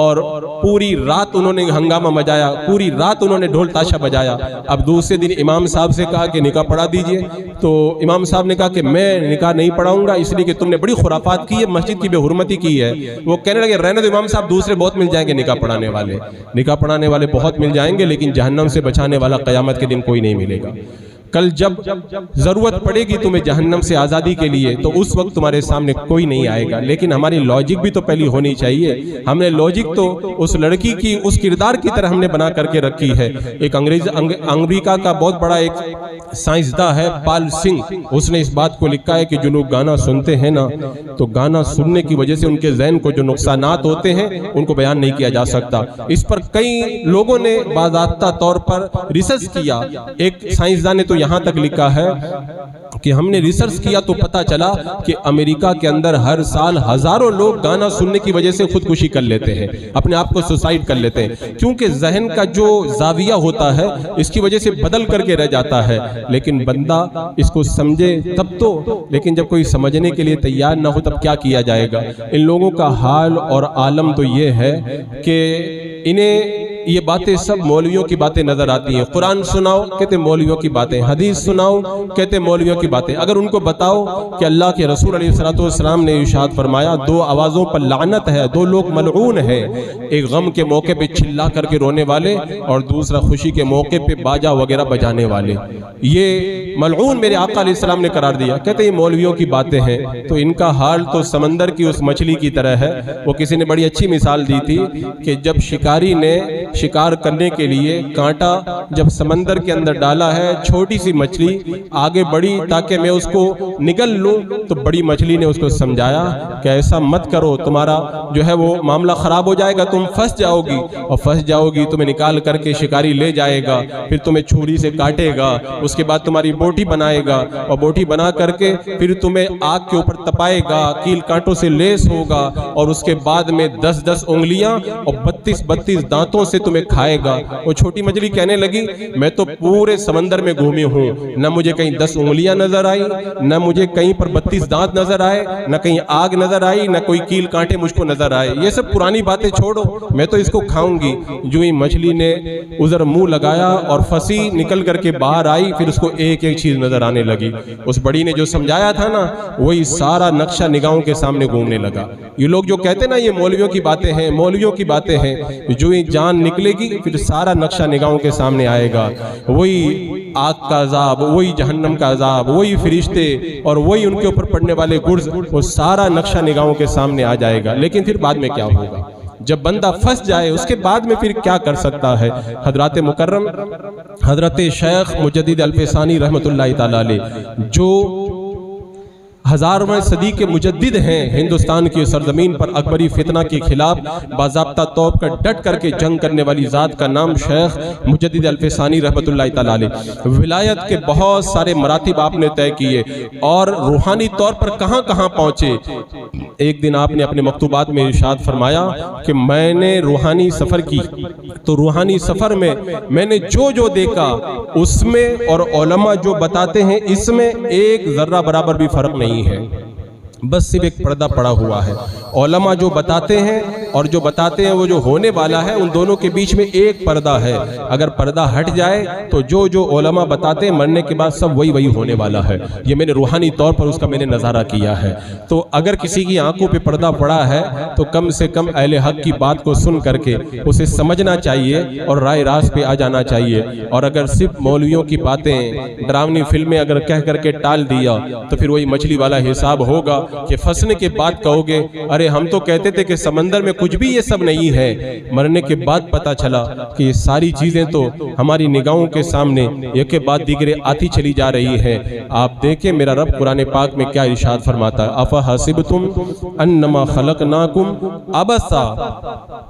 اور پوری رات انہوں نے ہنگامہ مچایا، پوری رات انہوں نے ڈھول تاشا بجایا۔ اب دوسرے دن امام صاحب سے کہا کہ نکاح پڑھا دیجئے، تو امام صاحب نے کہا کہ میں نکاح نہیں پڑھاؤں گا اس لیے کہ تم نے بڑی خرافات کی ہے، مسجد کی بے حرمتی کی ہے۔ وہ کہنے لگے رہنے دو امام صاحب، دوسرے بہت مل جائیں گے نکاح پڑھانے والے بہت مل جائیں گے، لیکن جہنم سے بچانے والا قیامت کے دن کوئی نہیں ملے گا۔ کل جب ضرورت پڑے گی تمہیں جہنم سے آزادی کے لیے تو اس وقت تمہارے سامنے کوئی نہیں آئے گا، لیکن ہماری لوجک بھی تو پہلی ہونی چاہیے۔ ہم نے لوجک تو اس لڑکی کی اس کردار کی طرح ہم نے بنا کر کے رکھی ہے۔ ایک امریکہ کا بہت بڑا ایک سائنسداں ہے پال سنگھ، اس نے اس بات کو لکھا ہے کہ جو لوگ گانا سنتے ہیں نا تو گانا سننے کی وجہ سے ان کے ذہن کو جو نقصانات ہوتے ہیں ان کو بیان نہیں کیا جا سکتا۔ اس پر کئی لوگوں نے باضابطہ طور پر ریسرچ کیا۔ ایک سائنسداں نے تو یہاں تک لکھا ہے کہ ہم نے ریسرچ کیا تو پتا چلا کہ امریکہ کے اندر ہر سال ہزاروں لوگ گانا سننے کی وجہ سے خودکشی کر لیتے ہیں، اپنے آپ کو سوسائڈ کر لیتے ہیں، کیونکہ ذہن کا جو زاویہ ہوتا ہے اس کی وجہ سے بدل کر کے رہ جاتا ہے۔ لیکن بندہ اس کو سمجھے تب تو، لیکن جب کوئی سمجھنے کے لیے تیار نہ ہو تب کیا کیا جائے گا؟ ان لوگوں کا حال اور عالم تو یہ ہے کہ انہیں یہ باتیں سب مولویوں کی باتیں نظر آتی ہیں۔ قرآن سناؤ کہتے مولویوں کی باتیں، حدیث سناؤ کہتے مولویوں کی باتیں۔ اگر ان کو بتاؤ کہ اللہ کے رسول علیہ السلام نے ارشاد فرمایا دو آوازوں پر لعنت ہے، دو لوگ ملعون ہیں، ایک غم کے موقع پہ چلا کر کے رونے والے اور دوسرا خوشی کے موقع پہ باجا وغیرہ بجانے والے، یہ ملعون میرے آقا علیہ السلام نے قرار دیا۔ کہتے یہ مولویوں کی باتیں ہیں، تو ان کا حال تو سمندر کی اس مچھلی کی طرح ہے۔ وہ کسی نے بڑی اچھی مثال دی تھی کہ جب شکاری نے شکار کرنے کے لیے کانٹا جب سمندر کے اندر ڈالا ہے، چھوٹی سی مچھلی آگے بڑھی تاکہ میں اس کو نگل لوں، تو بڑی مچھلی نے اس کو سمجھایا کہ ایسا مت کرو، تمہارا جو ہے وہ معاملہ خراب ہو جائے گا، تم پھنس جاؤ گی، اور پھنس جاؤ گی تمہیں نکال کر کے شکاری لے جائے گا، پھر تمہیں چھری سے کاٹے گا، اس کے بعد تمہاری بوٹی بنائے گا، اور بوٹی بنا کر کے پھر تمہیں آگ کے اوپر تپائے گا، کیل کانٹوں سے لیس ہوگا، اور اس کے بعد میں 10 انگلیاں اور 32 دانتوں سے تمہیں کھائے گا۔ وہ چھوٹی مچھلی کہنے لگی میں تو پورے سمندر میں گھومی ہوں، نہ مجھے کہیں 10 انگلیاں نظر آئی، نہ مجھے کہیں پر 32 دانت نظر آئے، نہ کہیں آگ نظر آئی، نہ کوئی کیل کانٹے مجھ کو نظر آئے، یہ سب پرانی باتیں چھوڑو، میں تو اس کو کھاؤں گی۔ جو ہی مچھلی نے ادھر منہ لگایا اور پھنسی، نکل کر کے باہر آئی، پھر اس کو ایک ایک چیز نظر آنے لگی۔ اس بڑی نے جو سمجھایا تھا نا، وہی سارا نقشہ نگاہوں کے سامنے گھومنے لگا۔ یہ لوگ جو کہتے نا یہ مولویوں کی باتیں ہیں، مولویوں کی باتیں ہیں، جو ہی جان نکلے گی پھر سارا نقشہ نگاہوں کے سامنے آئے گا، وہی آگ کا عذاب، وہی جہنم کا عذاب، وہی فرشتے اور وہی ان کے اوپر پڑنے والے گرز، وہ سارا نقشہ نگاہوں کے سامنے آ جائے گا۔ لیکن پھر بعد میں کیا ہوگا؟ جب بندہ پھنس جائے اس کے بعد میں پھر کیا کر سکتا ہے؟ حضرات مکرم حضرت شیخ مجدد الفسانی رحمۃ اللہ تعالی علیہ، جو 1000ویں صدی کے مجدد ہیں، ہندوستان کی سرزمین پر اکبری فتنہ کے خلاف باضابطہ طور پر ڈٹ کر کے جنگ کرنے والی ذات کا نام شیخ مجدد الفسانی رحمۃ اللہ تعالی علیہ۔ ولایت کے بہت سارے مراتب آپ نے طے کیے اور روحانی طور پر کہاں کہاں پہنچے۔ ایک دن آپ نے اپنے مکتوبات میں ارشاد فرمایا کہ میں نے روحانی سفر کی، تو روحانی سفر میں میں نے جو دیکھا اس میں اور علماء جو بتاتے ہیں اس میں ایک ذرہ برابر بھی فرق نہیں ہے، بس صرف ایک پردہ پڑا ہوا ہے۔ علماء جو بتاتے ہیں اور جو بتاتے ہیں وہ جو ہونے والا ہے، ان دونوں کے بیچ میں ایک پردہ ہے۔ اگر پردہ ہٹ جائے تو جو علماء بتاتے ہیں مرنے کے بعد سب وہی ہونے والا ہے۔ یہ میں نے روحانی طور پر اس کا میں نے نظارہ کیا ہے۔ تو اگر کسی کی آنکھوں پہ پردہ پڑا ہے تو کم سے کم اہل حق کی بات کو سن کر کے اسے سمجھنا چاہیے اور رائے راست پہ آ جانا چاہیے۔ اور اگر صرف مولویوں کی باتیں، ڈراؤنی فلمیں اگر کہہ کر کے ٹال دیا تو پھر وہی مچھلی والا حساب ہوگا کہ پھنسنے کے بعد کہو گے ارے ہم تو کہتے تھے کہ سمندر میں کچھ بھی یہ سب نہیں ہے، مرنے کے بعد پتا چلا کہ یہ ساری چیزیں تو ہماری نگاہوں کے سامنے ایک کے بعد دیگرے آتی چلی جا رہی ہیں۔ آپ دیکھیں میرا رب قرآن پاک میں کیا ارشاد فرماتا ہے، افحسبتم انما خلقناکم عبثا،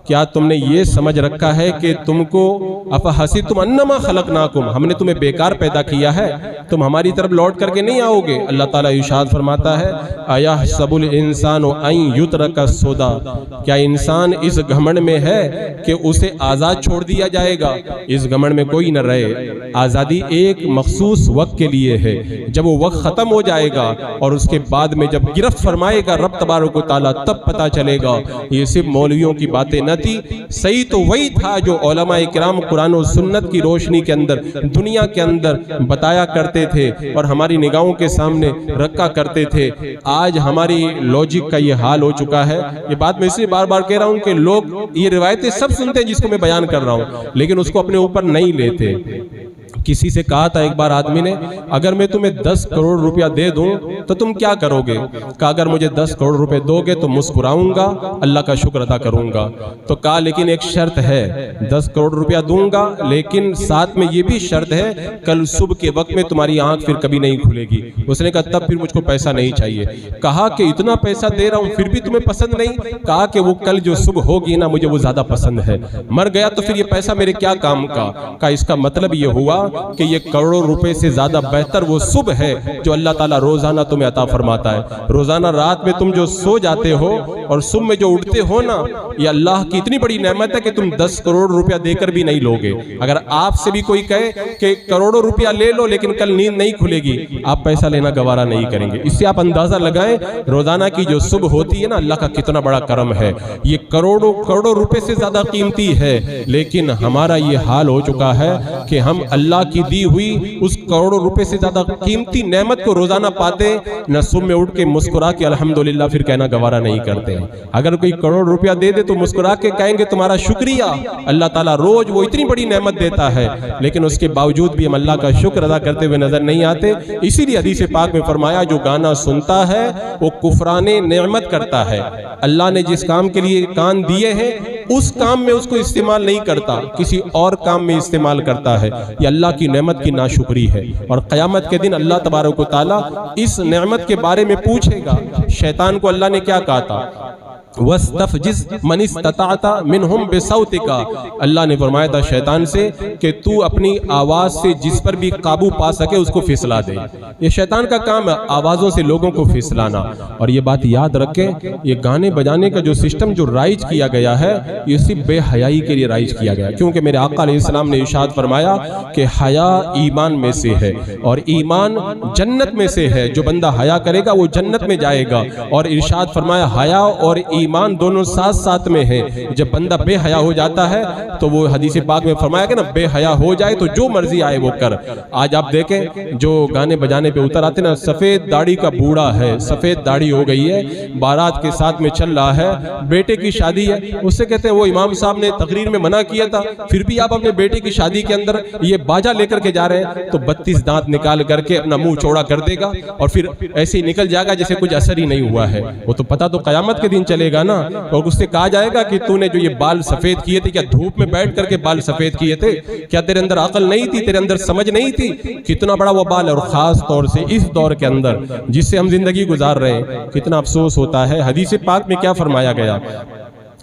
کیا تم نے یہ سمجھ رکھا ہے کہ تم کو افحسبتم انما خلقناکم، ہم نے تمہیں بیکار پیدا کیا ہے، تم ہماری طرف لوٹ کر کے نہیں آؤ گے۔ اللہ تعالیٰ ارشاد فرماتا ہے ایحسب الانسان ان یترک سدی، کیا انسان اس گھمنڈ میں ہے کہ اسے آزاد چھوڑ دیا جائے گا؟ اس گھمنڈ میں کوئی نہ رہے۔ آزادی ایک مخصوص وقت کے لیے ہے، جب وہ وقت ختم ہو جائے گا اور اس کے بعد میں جب گرفت فرمائے گا رب تبارک و تعالیٰ تب پتا چلے گا یہ صرف مولویوں کی باتیں نہ تھی، صحیح تو وہی تھا جو علماء کرام قرآن و سنت کی روشنی کے اندر دنیا کے اندر بتایا کرتے تھے اور ہماری نگاہوں کے سامنے رکھا کرتے تھے۔ آج ہماری لوجک کا یہ حال ہو چکا ہے۔ یہ بات میں اس لیے بار بار کہہ رہا ہوں کہ لوگ یہ روایتیں سب سنتے ہیں جس کو میں بیان کر رہا ہوں، لیکن اس کو اپنے اوپر نہیں لیتے۔ کسی سے کہا تھا ایک بار آدمی نے، اگر میں تمہیں 10 کروڑ روپیہ دے دوں تو تم کیا کرو گے؟ کہا اگر مجھے 10 کروڑ روپے دو گے تو مسکراؤں گا، اللہ کا شکر ادا کروں گا۔ تو کہا لیکن ایک شرط ہے، 10 کروڑ روپیہ دوں گا لیکن ساتھ میں یہ بھی شرط ہے کل صبح کے وقت میں تمہاری آنکھ پھر کبھی نہیں کھلے گی۔ اس نے کہا تب پھر مجھ کو پیسہ نہیں چاہیے۔ کہا کہ اتنا پیسہ دے رہا ہوں پھر بھی تمہیں پسند نہیں؟ کہا کہ وہ کل جو صبح ہوگی نا مجھے وہ زیادہ پسند ہے، مر گیا تو پھر یہ پیسہ میرے کیا کام کا؟ کہا اس کا مطلب یہ ہوا کہ یہ کروڑوں روپے سے زیادہ بہتر وہ صبح ہے جو اللہ تعالیٰ روزانہ تمہیں عطا فرماتا ہے۔ روزانہ رات میں تم جو سو جاتے ہو اور صبح میں جو اٹھتے ہو نا، یہ اللہ کی اتنی بڑی نعمت ہے کہ تم 10 کروڑ روپیہ دے کر بھی نہیں لوگے۔ اگر آپ سے بھی کوئی کہے کہ کروڑوں روپیہ لے لو لیکن کل نیند نہیں کھلے گی، آپ پیسہ لینا گوارا نہیں کریں گے۔ اس سے آپ اندازہ لگائیں روزانہ کی جو صبح ہوتی ہے نا، اللہ کا کتنا بڑا کرم ہے۔ یہ کروڑوں کروڑوں روپے سے زیادہ قیمتی ہے، لیکن ہمارا یہ حال ہو چکا ہے کہ ہم اللہ کی دی ہوئی اس کروڑوں روپے سے زیادہ قیمتی نعمت کو روزانہ پاتے نہ، صبح میں اٹھ کے مسکرا کے الحمدللہ پھر کہنا گوارا نہیں کرتے ہیں۔ اگر کوئی کروڑ روپیہ دے دے تو مسکرا کے کہیں گے تمہارا شکریہ، اللہ تعالیٰ روز وہ اتنی بڑی نعمت دیتا ہے، لیکن اس کے باوجود بھی ہم اللہ کا شکر ادا کرتے ہوئے نظر نہیں آتے۔ اسی لیے حدیث پاک میں فرمایا جو گانا سنتا ہے وہ کفران نعمت کرتا ہے۔ اللہ نے جس کام کے لیے کان دیے ہیں اس کام میں اس کو استعمال نہیں کرتا، کسی اور کام میں استعمال کرتا ہے، یہ اللہ کی نعمت کی ناشکری ہے۔ اور قیامت کے دن اللہ تبارک و تعالیٰ اس نعمت کے بارے میں پوچھے گا۔ شیطان کو اللہ نے کیا کہا تھا؟ وَاسْتَفْجِزْ مَنِ اسْتَطَعْتَ مِنْهُمْ بِصَوْتِكَ، اللہ نے فرمایا تھا شیطان سے کہ تو اپنی آواز سے جس پر بھی قابو پا سکے اس کو پھسلا دے۔ یہ شیطان کا کام ہے، آوازوں سے لوگوں کو پھسلانا۔ اور یہ بات یاد رکھیں، یہ گانے بجانے کا جو سسٹم جو رائج کیا گیا ہے، یہ صرف بے حیائی کے لیے رائج کیا گیا، کیونکہ میرے آقا علیہ السلام نے ارشاد فرمایا کہ حیا ایمان میں سے ہے اور ایمان جنت میں سے ہے، جو بندہ حیا کرے گا وہ جنت میں جائے گا۔ اور ارشاد فرمایا حیا اور ایمان دونوں ساتھ ساتھ میں ہیں، جب بندہ بے حیا ہو جاتا ہے تو وہ حدیث پاک میں فرمایا کہ نا بے حیا ہو جائے تو جو مرضی آئے وہ کر۔ آج آپ دیکھیں جو گانے بجانے پہ اتر آتے نا، سفید داڑھی کا بوڑھا ہے، سفید داڑھی ہو گئی ہے، بارات کے ساتھ میں چل رہا ہے، بیٹے کی شادی ہے، اس سے کہتے ہیں وہ امام صاحب نے تقریر میں منع کیا تھا، پھر بھی آپ اپنے بیٹے کی شادی کے اندر یہ باجا لے کر کے جا رہے ہیں، تو 32 دانت نکال کر کے اپنا منہ چوڑا کر دے گا اور پھر ایسے ہی نکل جائے گا جیسے کچھ اثر ہی نہیں ہوا ہے۔ وہ تو پتہ تو قیامت کے دن چلے گا نا، اور اس سے کہا جائے گا کہ تو نے جو یہ بال سفید کیے تھے، کیا دھوپ میں بیٹھ کر کے بال سفید کیے تھے؟ کیا تیرے اندر عقل نہیں تھی، تیرے اندر سمجھ نہیں تھی؟ کتنا بڑا وہ بال، اور خاص طور سے اس دور کے اندر جس سے ہم زندگی گزار رہے ہیں، کتنا افسوس ہوتا ہے۔ حدیث پاک میں کیا فرمایا گیا؟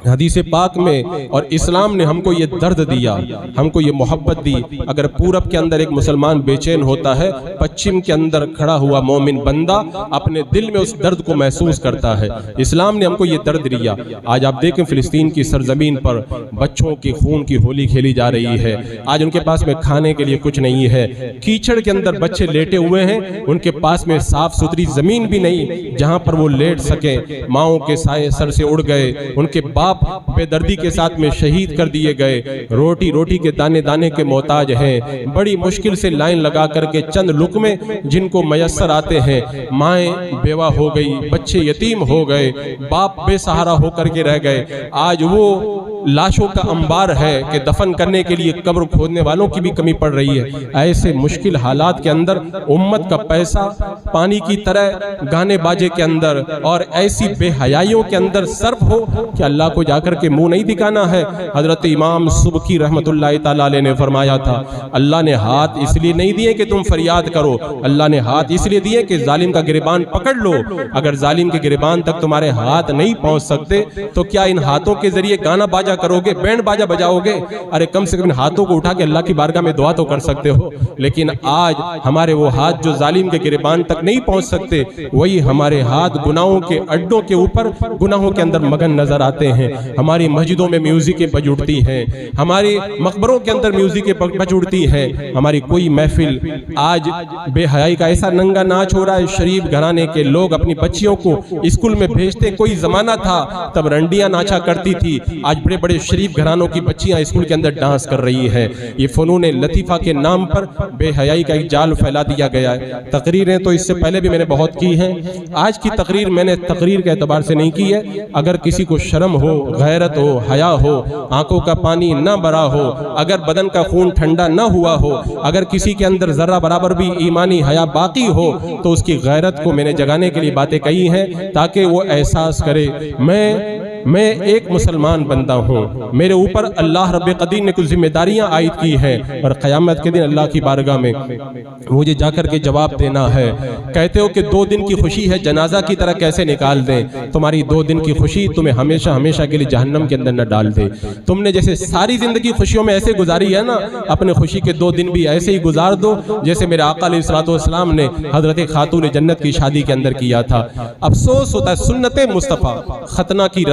حدیث پاک میں اور اسلام نے ہم کو یہ درد دیا، ہم کو یہ محبت دی۔ اگر پورب کے اندر ایک مسلمان بے چین ہوتا ہے، پچھم کے اندر کھڑا ہوا مومن بندہ اپنے دل میں اس درد کو محسوس کرتا ہے۔ اسلام نے ہم کو یہ درد دیا۔ آج آپ دیکھیں فلسطین کی سرزمین پر بچوں کی خون کی ہولی کھیلی جا رہی ہے، آج ان کے پاس میں کھانے کے لیے کچھ نہیں ہے، کیچڑ کے اندر بچے لیٹے ہوئے ہیں، ان کے پاس میں صاف ستھری زمین بھی نہیں جہاں پر وہ لیٹ سکیں، ماؤں کے سائے سر سے اڑ گئے، ان کے باپ بے دردی کے ساتھ میں شہید کر دیے گئے، روٹی کے دانے دانے کے محتاج ہیں، بڑی مشکل سے لائن لگا کر کے چند لقمے جن کو میسر آتے ہیں، مائیں بیوہ ہو گئی، بچے یتیم ہو گئے، باپ بے سہارا ہو کر کے رہ گئے۔ آج وہ لاشوں کا انبار ہے کہ دفن کرنے کے لیے قبر کھودنے والوں کی بھی کمی پڑ رہی ہے۔ ایسے مشکل حالات کے اندر امت کا پیسہ پانی کی طرح گانے باجے کے اندر اور ایسی بے حیائیوں کے اندر صرف ہو کہ اللہ کو جا کر کے منہ نہیں دکھانا ہے۔ حضرت امام سبکی رحمت اللہ تعالیٰ علیہ نے فرمایا تھا، اللہ نے ہاتھ اس لیے نہیں دیے کہ تم فریاد کرو، اللہ نے ہاتھ اس لیے دیے کہ ظالم کا گریبان پکڑ لو۔ اگر ظالم کے گریبان تک تمہارے ہاتھ نہیں پہنچ سکتے تو کیا ان ہاتھوں کے ذریعے گانا باجا کرو گے، بینڈ باجا بجاؤ گے؟ ارے کم سے کم ہاتھوں کو اٹھا کے اللہ کی بارگاہ میں دعا تو کر سکتے ہو۔ لیکن آج ہمارے وہ ہاتھ جو ظالم کے گریبان تک نہیں پہنچ سکتے، وہی ہمارے ہاتھ گناہوں کے اڈوں کے اوپر گناہوں کے اندر مگن نظر آتے ہیں۔ ہماری مسجدوں میں میوزکیں بج اٹھتی ہیں، ہماری مقبروں کے اندر میوزکیں بج اٹھتی ہیں، ہماری کوئی محفل آج بے حیائی کا ایسا ننگا ناچ ہو رہا ہے۔ شریف گھرانے کے لوگ اپنی بچیوں کو اسکول میں بھیجتے، کوئی زمانہ تھا تب رنڈیاں ناچا کرتی تھی، آج بڑے بڑے شریف گھرانوں کی بچیاں اسکول کے اندر ڈانس کر رہی ہیں۔ یہ فنون لطیفہ کے نام پر بے حیائی کا ایک جال پھیلا دیا گیا ہے۔ تقریریں تو اس سے پہلے بھی میں نے بہت کی ہیں، آج کی تقریر میں نے تقریر کے اعتبار سے نہیں کی ہے۔ اگر کسی کو شرم ہو، غیرت ہو، حیا ہو، آنکھوں کا پانی نہ بھرا ہو، اگر بدن کا خون ٹھنڈا نہ ہوا ہو، اگر کسی کے اندر ذرہ برابر بھی ایمانی حیا باقی ہو تو اس کی غیرت کو میں نے جگانے کے لیے باتیں کہی ہیں، تاکہ وہ احساس کرے میں ایک مسلمان بندہ ہوں، میرے اوپر اللہ رب قدیر نے کچھ ذمہ داریاں عائد کی ہیں، اور قیامت کے دن اللہ کی بارگاہ میں مجھے جا کر کے جواب دینا ہے۔ کہتے ہو کہ 2 دن کی خوشی ہے، جنازہ کی طرح کیسے نکال دیں؟ تمہاری 2 دن کی خوشی تمہیں ہمیشہ ہمیشہ کے لیے جہنم کے اندر نہ ڈال دے۔ تم نے جیسے ساری زندگی خوشیوں میں ایسے گزاری ہے نا، اپنے خوشی کے 2 دن بھی ایسے ہی گزار دو جیسے میرے آقا علیہ السلام نے حضرت خاتون جنت کی شادی کے اندر کیا تھا۔ افسوس ہوتا ہے، سنت مصطفیٰ، ختنہ کی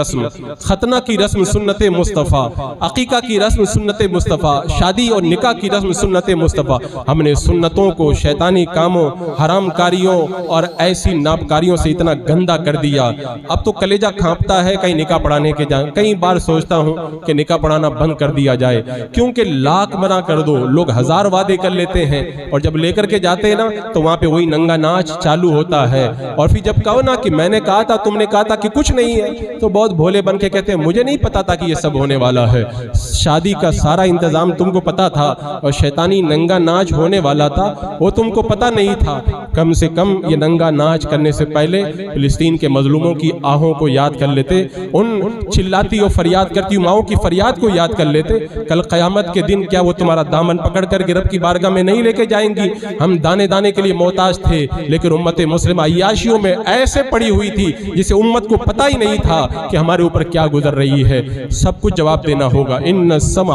رسم سنت مصطفیٰ، عقیقہ کی رسم سنت مصطفیٰ، شادی اور نکاح کی رسم سنت مصطفیٰ۔ ہم نے سنتوں کو شیطانی کاموں، حرام کاریوں اور ایسی نابکاریوں سے اتنا گندا کر دیا، اب تو کلیجہ کھانپتا ہے کہیں نکاح پڑھانے کے جائیں۔ کئی بار سوچتا ہوں کہ نکاح پڑھانا بند کر دیا جائے، کیونکہ لاکھ منع کر دو، لوگ 1000 وعدے کر لیتے ہیں، اور جب لے کر کے جاتے ہیں نا تو وہاں پہ وہی ننگا ناچ چالو ہوتا ہے، اور پھر جب کہو نا کہ میں نے کہا تھا، تم نے کہا تھا کہ کچھ نہیں ہے، تو بہت بھولے بن کے کہتے ہیں مجھے نہیں پتا تھا کہ یہ سب ہونے والا ہے، شادی کا سارا انتظام تم کو پتا تھا اور شیطانی ننگا ناچ ہونے والا تھا وہ تم کو پتا نہیں تھا، کم سے کم یہ ننگا ناچ کرنے سے پہلے فلسطین کے مظلوموں کی آہوں کو یاد کر لیتے، ان چلاتی اور فریاد کرتی ماؤں کی فریاد کو یاد کر لیتے۔ کل قیامت کے دن کیا وہ تمہارا دامن پکڑ کر کے رب کی بارگاہ میں نہیں لے کے جائیں گی؟ ہم دانے دانے کے لیے محتاج تھے، لیکن امت مسلمہ عیاشیوں میں ایسے پڑی ہوئی تھی جسے امت کو پتہ ہی نہیں تھا کہ ہمارے اوپر کیا گزر رہی ہے۔ سب کچھ جواب دینا ہوگا۔ ان السمع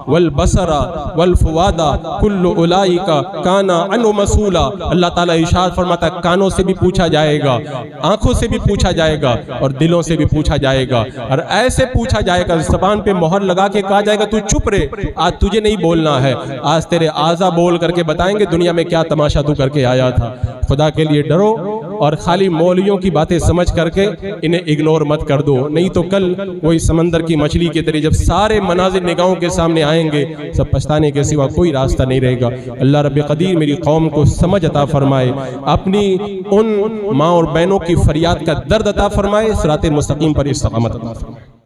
والبصر والفؤاد کل اولئک کان عنہ مسئولا، اللہ تعالیٰ ارشاد فرماتا ہے کانوں سے بھی پوچھا جائے گا، آنکھوں سے بھی پوچھا جائے گا اور دلوں سے بھی پوچھا جائے گا، اور ایسے پوچھا جائے گا زبان پہ مہر لگا کے کہا جائے گا تو چپ رہے، آج تجھے نہیں بولنا ہے، آج تیرے اعضا بول کر کے بتائیں گے دنیا میں کیا تماشا تو کر کے آیا تھا۔ خدا کے لیے ڈرو اور خالی مولویوں کی باتیں سمجھ کر کے انہیں اگنور مت کر دو، نہیں تو کل وہی سمندر کی مچھلی کی طرح جب سارے مناظر نگاہوں کے سامنے آئیں گے سب پچھتانے کے سوا کوئی راستہ نہیں رہے گا۔ اللہ رب قدیر میری قوم کو سمجھ عطا فرمائے، اپنی ان ماں اور بہنوں کی فریاد کا درد عطا فرمائے، صراط مستقیم پر استقامت عطا فرمائے۔